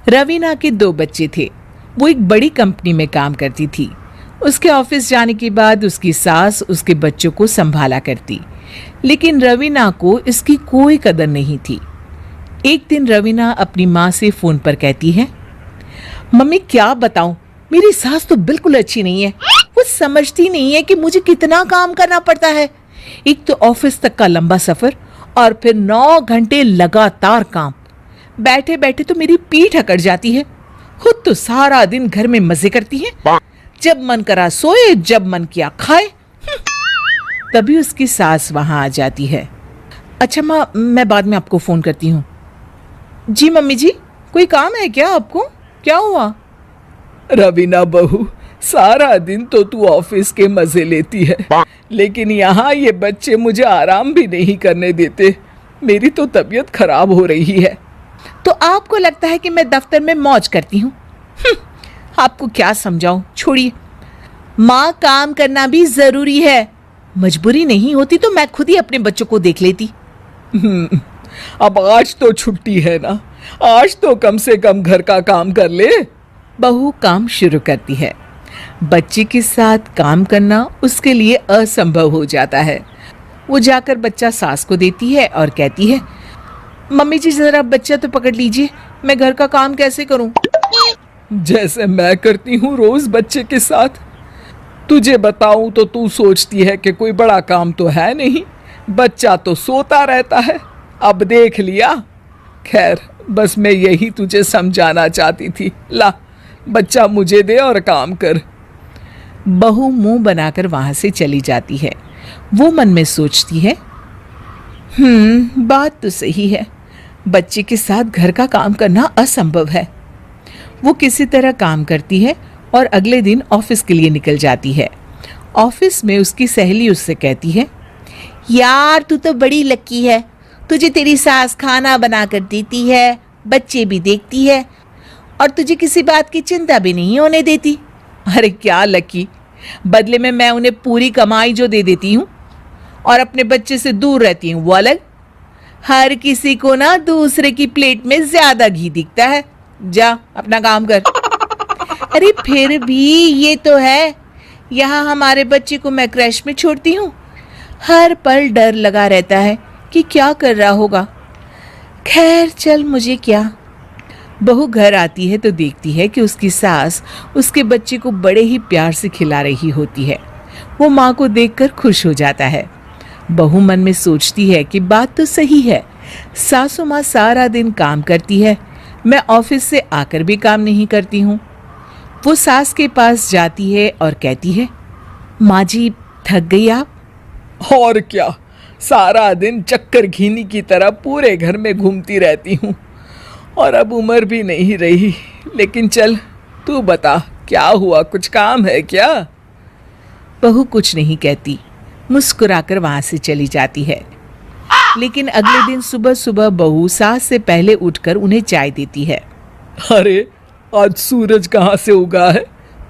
रवीना के 2 बच्चे थे। वो एक बड़ी कंपनी में काम करती थी। उसके ऑफिस जाने के बाद उसकी सास उसके बच्चों को संभाला करती, लेकिन रवीना को इसकी कोई कदर नहीं थी। एक दिन रवीना अपनी माँ से फोन पर कहती है, मम्मी क्या बताऊं, मेरी सास तो बिल्कुल अच्छी नहीं है। वो समझती नहीं है कि मुझे कितना काम करना पड़ता है। एक तो ऑफिस तक का लंबा सफर और फिर 9 घंटे लगातार काम। बैठे बैठे तो मेरी पीठ अकड़ जाती है। खुद तो सारा दिन घर में मजे करती है, जब मन करा सोए, जब मन किया खाए। तभी उसकी सास वहां आ जाती है। अच्छा माँ, मैं बाद में आपको फोन करती हूँ। जी मम्मी जी, कोई काम है क्या आपको? क्या हुआ? रवीना बहू, सारा दिन तो तू ऑफिस के मजे लेती है, लेकिन यहाँ ये बच्चे मुझे आराम भी नहीं करने देते। मेरी तो तबीयत खराब हो रही है। तो आपको लगता है कि मैं दफ्तर में मौज करती हूँ? आपको क्या समझाऊं, छोड़िए। माँ, काम करना भी जरूरी है। मजबूरी नहीं होती तो मैं खुद ही अपने बच्चों को देख लेती। अब आज तो छुट्टी है ना, आज तो कम से कम घर का काम कर ले। बहू काम शुरू करती है। बच्चे के साथ काम करना उसके लिए असंभव हो जाता है। वो जाकर बच्चा सास को देती है और कहती है, मम्मी जी जरा बच्चा तो पकड़ लीजिए, मैं घर का काम कैसे करूं? जैसे मैं करती हूँ रोज बच्चे के साथ। तुझे बताऊं तो तू सोचती है कि कोई बड़ा काम तो है नहीं, बच्चा तो सोता रहता है। अब देख लिया। खैर, बस मैं यही तुझे समझाना चाहती थी। ला, बच्चा मुझे दे और काम कर। बहू मुंह बनाकर वहां से चली जाती है। वो मन में सोचती है, बात तो सही है, बच्चे के साथ घर का काम करना असंभव है। वो किसी तरह काम करती है और अगले दिन ऑफिस के लिए निकल जाती है। ऑफिस में उसकी सहेली उससे कहती है, यार तू तो बड़ी लकी है, तुझे तेरी सास खाना बना कर देती है, बच्चे भी देखती है और तुझे किसी बात की चिंता भी नहीं होने देती। अरे क्या लकी, बदले में मैं उन्हें पूरी कमाई जो दे देती हूँ और अपने बच्चे से दूर रहती हूँ वो अलग। हर किसी को ना दूसरे की प्लेट में ज्यादा घी दिखता है। जा अपना काम कर। अरे फिर भी ये तो है, यहाँ हमारे बच्चे को मैं क्रैश में छोड़ती हूँ, हर पल डर लगा रहता है कि क्या कर रहा होगा। खैर चल, मुझे क्या। बहू घर आती है तो देखती है कि उसकी सास उसके बच्चे को बड़े ही प्यार से खिला रही होती है। वो माँ को देखकर खुश हो जाता है। बहू मन में सोचती है कि बात तो सही है, सासू माँ सारा दिन काम करती है, मैं ऑफिस से आकर भी काम नहीं करती हूँ। वो सास के पास जाती है और कहती है, माँ जी थक गई आप? और क्या, सारा दिन चक्कर घीनी की तरह पूरे घर में घूमती रहती हूँ और अब उम्र भी नहीं रही। लेकिन चल तू बता, क्या हुआ, कुछ काम है क्या? बहू कुछ नहीं कहती, मुस्कुराकर वहां से चली जाती है। लेकिन अगले दिन सुबह सुबह बहू सास से पहले उठकर उन्हें चाय देती है। अरे आज सूरज कहाँ से उगा है,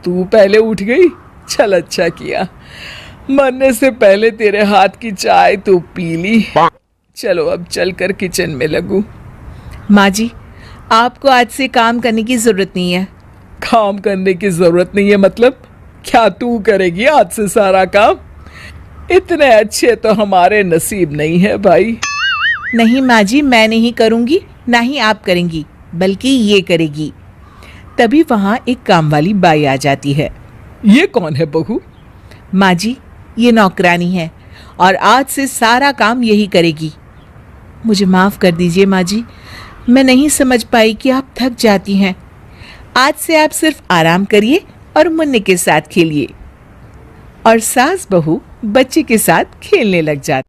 तू पहले उठ गई? चल अच्छा किया, मरने से पहले तेरे हाथ की चाय तो पी ली। चलो अब चलकर किचन में लगूं। माँ जी, आपको आज से काम करने की जरूरत नहीं है। काम करने की जरूरत नहीं है मतलब? क्या तू करेगी आज से सारा काम? इतने अच्छे तो हमारे नसीब नहीं है भाई। नहीं माँ जी, मैं नहीं करूँगी, ना ही आप करेंगी, बल्कि ये करेगी। तभी वहाँ एक काम वाली बाई आ जाती है। ये कौन है बहू? माँ जी, ये नौकरानी है और आज से सारा काम यही करेगी। मुझे माफ़ कर दीजिए माँ जी, मैं नहीं समझ पाई कि आप थक जाती हैं। आज से आप सिर्फ आराम करिए और मुन्ने के साथ खेलिए। और सास बहू बच्चे के साथ खेलने लग जाती।